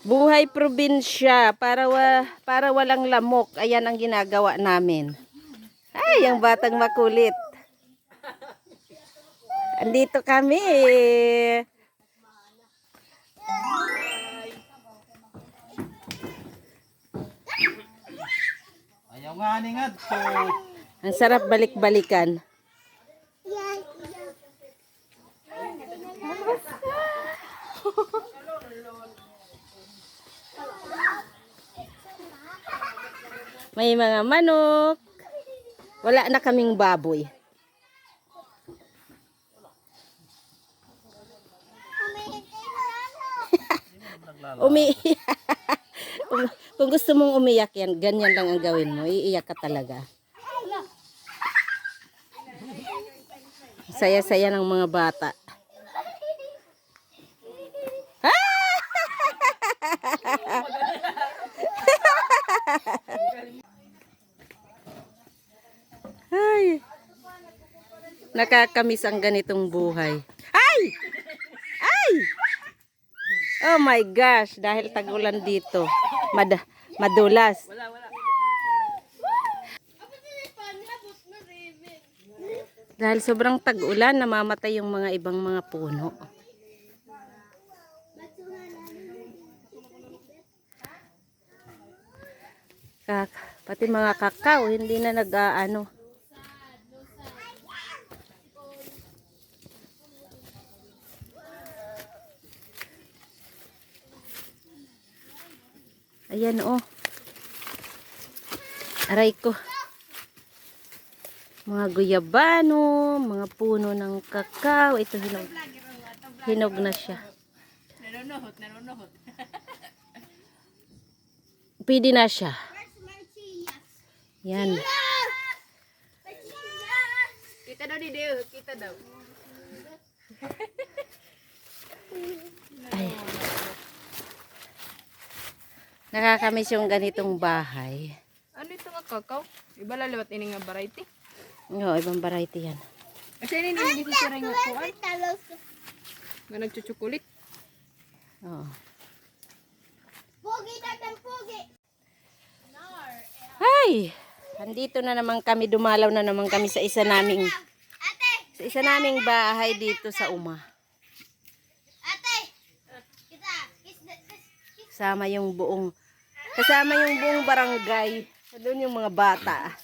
Buhay probinsya para walang lamok. Ayan ang ginagawa namin. Ay, ang batang makulit. Andito kami. Ayaw nga ningad to. Ang sarap balik-balikan. May mga manok. Wala na kaming baboy. Kung gusto mong umiyak yan, ganyan lang ang gawin mo. Iiyak ka talaga. Saya-saya ng mga bata. Ay, nakakamiss ang ganitong buhay. Ay! Ay! Oh my gosh, dahil tag-ulan dito. Madulas. Dahil sobrang tag-ulan, namamatay yung mga ibang mga puno. Pati mga kakao, hindi na nag-aano. Ayan oh. Aray ko. Mga guyabano, mga puno ng kakao. Ito hinog. Hinog na siya. Nanunuhot. Pwede na siya. Yan. Kita daw di Deo, kita daw. Ay. Nakakamiss yung ganitong bahay. Ano ito nga kakao? Iba laliwat ini nga variety. Oo, ibang variety yan. Kasi ini hindi sa nga kuan. Nga nagchuchukulit. Oo. Pugi tatang pugi. Ay! Andito na naman kami, dumalaw na naman kami sa isa naming bahay dito sa Uma. Ate. Kita. Kasama yung buong barangay. Doon yung mga bata.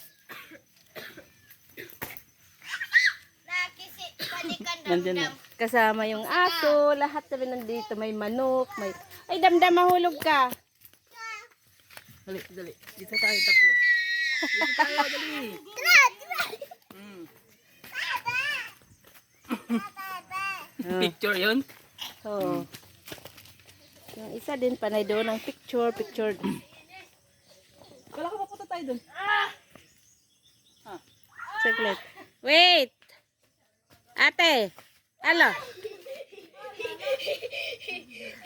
Nakisi panikan Nandun na. dam. Kasama yung aso, lahat sabi nandito, may manok, may... Ay, damdam, mahulog ka. Dali. Dito tayo tatlo. Dito tayo, dali. Picture yun? Oo. Yung isa din, panay doon ng picture. Kala ko mapunta tayo dun. Saglit. Wait! Ate! Alo!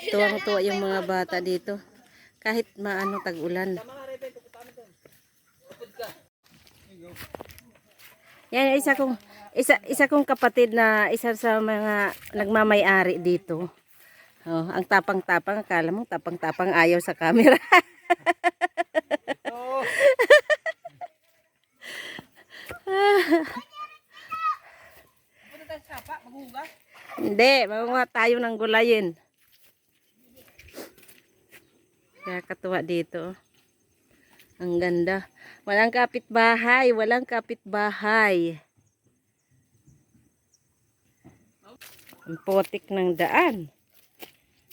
Tuwang-tuwa yung mga bata dito. Kahit maano tag-ulan. Yan, isa kong kapatid na isa sa mga nagmamay-ari dito. Oh, ang tapang-tapang, akala mo tapang-tapang ayaw sa camera. Oh. Punta tayo sa sapa, maghugas. Hindi, mamuha tayo ng gulayin. Kaya katuwa dito. Ang ganda. Walang kapitbahay, Ang potik ng daan.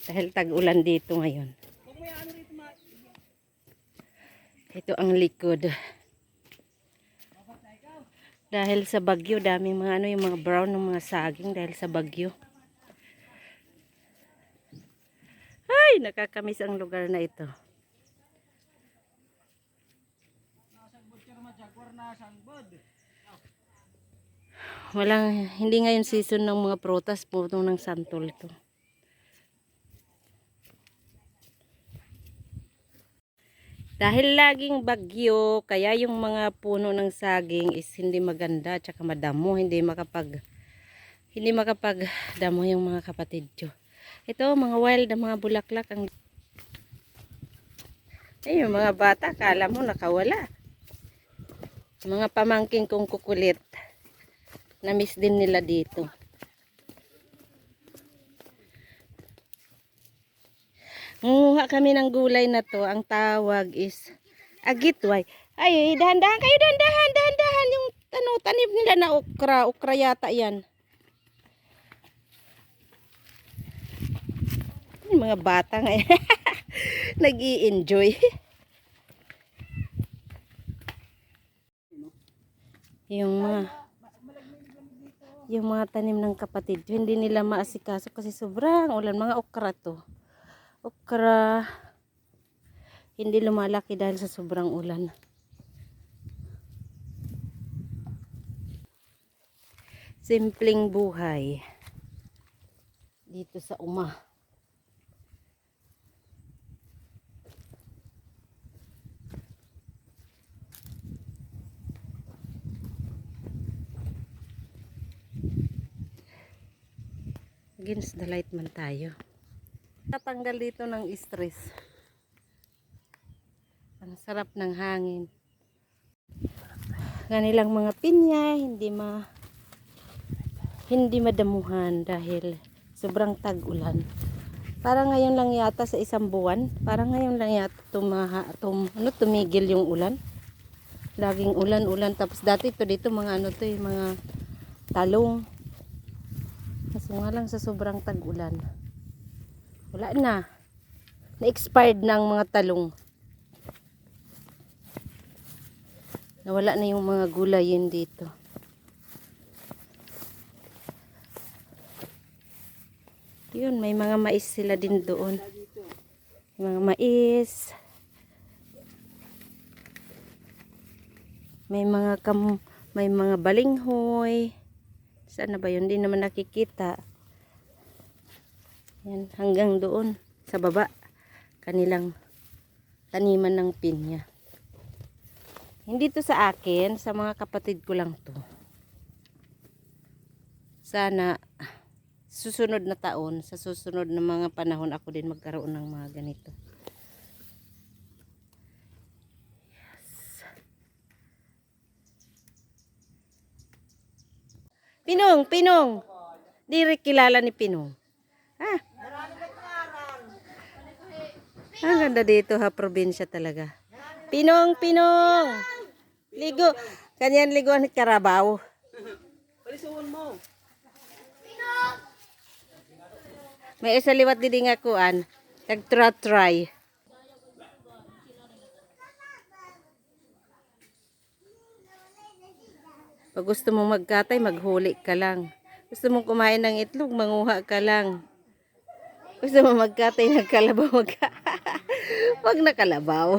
Dahil tag-ulan dito ngayon. Ito ang likod. Dahil sa bagyo, daming mga yung mga brown ng mga saging dahil sa bagyo. Ay, nakakamiss ang lugar na ito. Hindi ngayon season ng mga prutas, puno ng santol to. Dahil laging bagyo, kaya yung mga puno ng saging is hindi maganda, tsaka madamo, hindi makapagdamo yung mga kapatid ko. Ito, mga wild na mga bulaklak. Eh, yung mga bata, kala mo nakawala. Mga pamangking kong kukulit. Na-miss din nila dito. Nguha kami ng gulay na to. Ang tawag is agitway. Ay, dahan-dahan kayo, dahan-dahan, dahan-dahan. Yung tanim nila na okra. Okra yata yan. Yung mga bata ngayon. Nag-i-enjoy. Yung mga tanim ng kapatid, hindi nila maasikaso kasi sobrang ulan. Mga okra to. Okra. Hindi lumalaki dahil sa sobrang ulan. Simpleng buhay. Dito sa Uma. Against the light man tayo. Tatanggal dito ng stress. Ang sarap ng hangin. Ganilang mga pinya, hindi madamuhan dahil sobrang tag-ulan. Parang ngayon lang yata sa isang buwan, parang ngayon lang yata tumigil yung ulan. Laging ulan-ulan. Tapos dati ito dito mga yung mga talong. Kasi nga lang sa sobrang tag-ulan. Wala na. Na-expired na ang mga talong. Nawala na yung mga gulayin dito. Yun, may mga mais sila din doon. Mga mais. May mga balinghoy. Saan na ba yun? Hindi naman nakikita. Yan, hanggang doon sa baba. Kanilang taniman ng pinya. Hindi to sa akin, sa mga kapatid ko lang to. Sana susunod na taon, sa susunod na mga panahon ako din magkaroon ng mga ganito. Pinong, Pinong. Di rin kilala ni Pinong. Ah. Ang ganda dito ha, probinsya talaga. Pinong, Pinong. Ligo. Kanyan liguan ni Karabaw. Palisuon mo. May isa liwat didi nga kuan. Nag-try. Pag gusto mong magkatay, maghuli ka lang. Gusto mong kumain ng itlog, manguha ka lang. Gusto mong magkatay ng kalabaw, wag na kalabaw.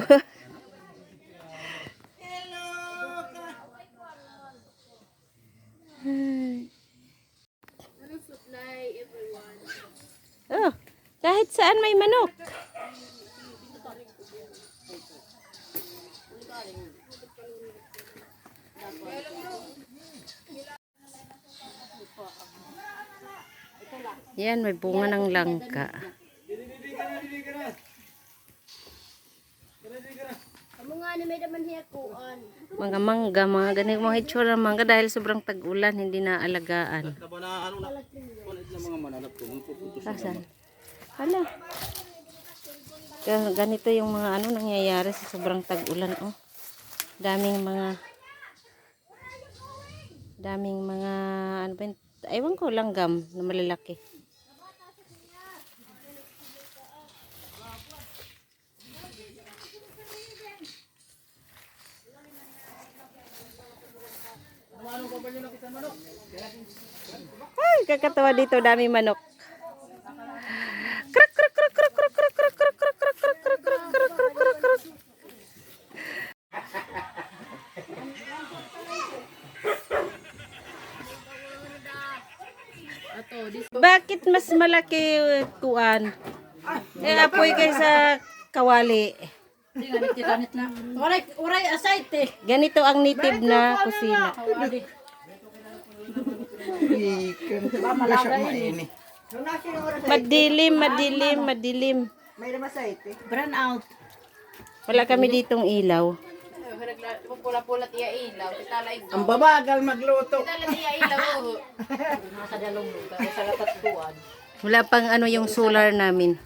Oh, kahit saan may manok. Yan, may bunga ng langka. Mga mangga, mga ganito, mga itsura ng mangga dahil sobrang tag-ulan, hindi na alagaan. Asan? Hala. Ganito yung mga nangyayari sa sobrang tag-ulan, oh. Daming mga ewan ko, langgam na malalaki. Ay, kakatawa dito, daming manok. Krak krak krak krak krak krak krak krak krak krak krak krak krak krak krak krak krak. Bakit mas malaki kuan? Apoy kaysa kawali. Uray asayte. Ganito ang native na kusina. Madilim. Burn out. Wala kami ditong ilaw. Pula-pula tiya ilaw. Italay Ang babagal magluto. tiya ilaw. Nasa dalong lugar. Sa katatuan. Wala pang ano yung solar namin.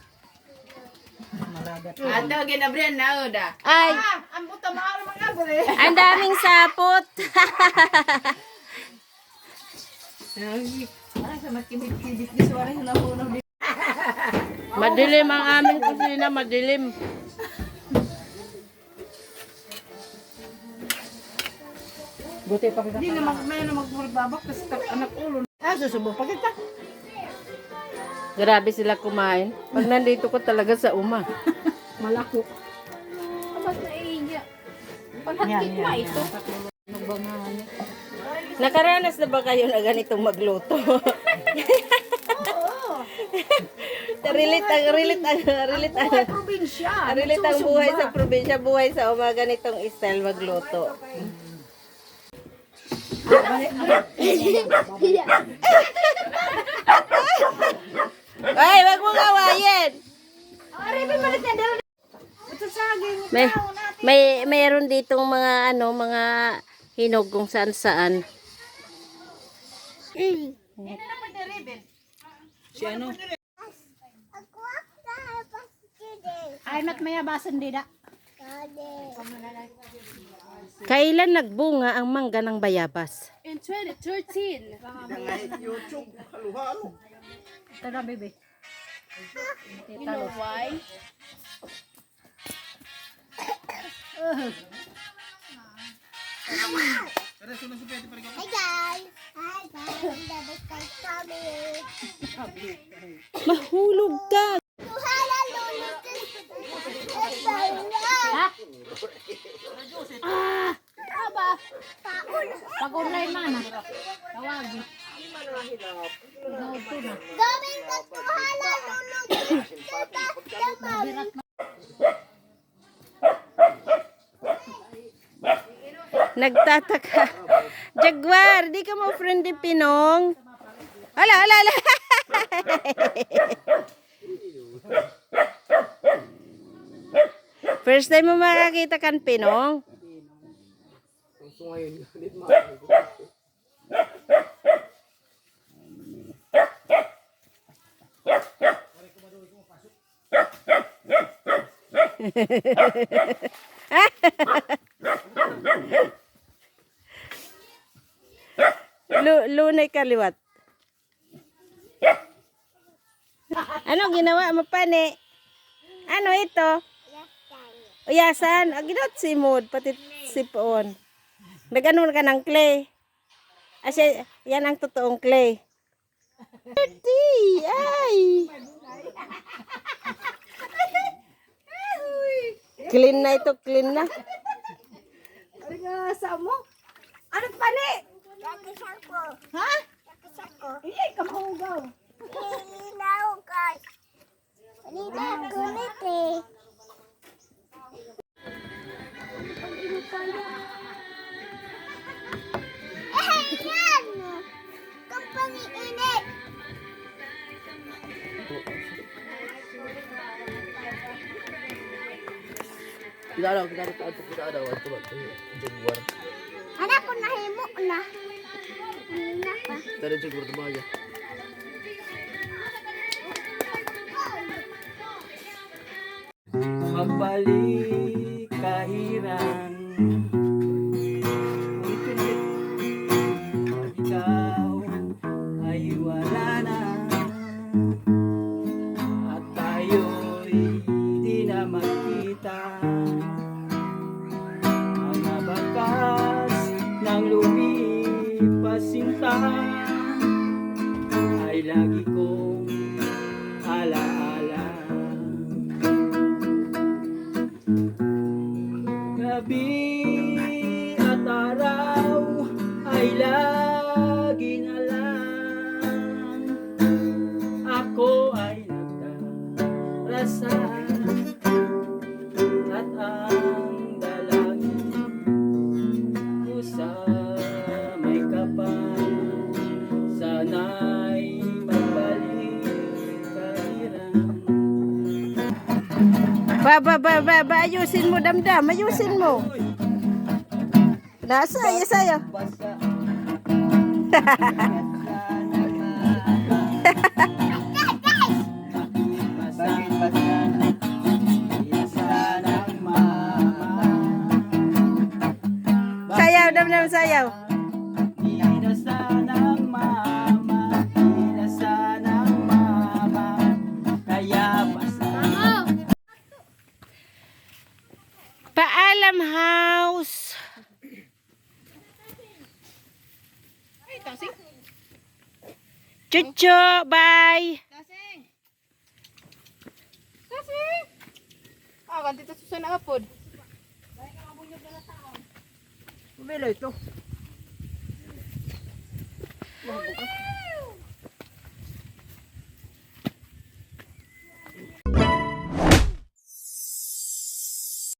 Ato, ginabriyan na o da. Ay, Ang buta maaari mga bre. ang daming sapot. Ay, sa magkibit-kibit di suwara yung nahunaw di. Madilim ang aming kusina, madilim. Buti pa kita. Hindi na may na magbabak kasi anak ulo. Susubo pa kita. Grabe sila kumain. Pag nandito ko talaga sa uma. Malako. Abas na iya. Panhatkit na ito. Nakaranas na ba kayo na ganitong magluto? relate ang buhay sa probinsya, buhay sa uma ganitong style magluto. Ay, wag mo gawayin. Mayroon ditong mga mga hinog kung saan-saan. Si ano? Ay, mat mayabasan dida. Kailan nagbunga ang mangga ng bayabas? In 2013. YouTube. Halo-halo. Tara, baby. You know why? Hi guys! Hi guys! Dabas kay kami. Mahulog ka. Tuhala lulot. Aba. Pag-online man. Tawagi. Gawin ka tuhala lulot. Nagtataka. Jaguar, di ka mo friend ni Pinong. Ala. First time mo makakita kan Pinong. So ngayon, ulit mo. Lunay kaliwat. Ano ginawa mo pani? Ano ito? Uyasan. Ginot si Mood, pati sipon. Nag-ano ka ng clay. Asya, yan ang totoong clay. Dirty! Ay! Clean na ito, clean na. Sa mo? Ano pali? Nakisako. Ha? Nakisako. Hindi ka mahugaw. Hilinaw guys. Kanina kulit eh. Yan! Company init. Kita ada waktu Jaguar. Anak ko nahimo na. Kanina pa. Kita ada Jaguar tu aja. Magbalik kahiran. Ikaw ay wala na. At tayo'y di na magkita. Mga bakas ng lumipas sinta ay lagi kong alaala. Gabi at araw ay lagi na lang ako ay nagdarasal at ang dalangin ko sa may kapal sana'y magbalik kahiran. Ayusin mo, damdam. Ayusin mo. Nasa, sa'yo. Basa. Bakit basa? Isa ng mama. Sayaw, damdam, sayaw. Inasa ng mama. Inasa ng mama. Kaya basa. Paalam house. Ay, tasing. Chucho, bye. Tasing. Tasing. Ah, ganti to susan na pod. Bumilo ito.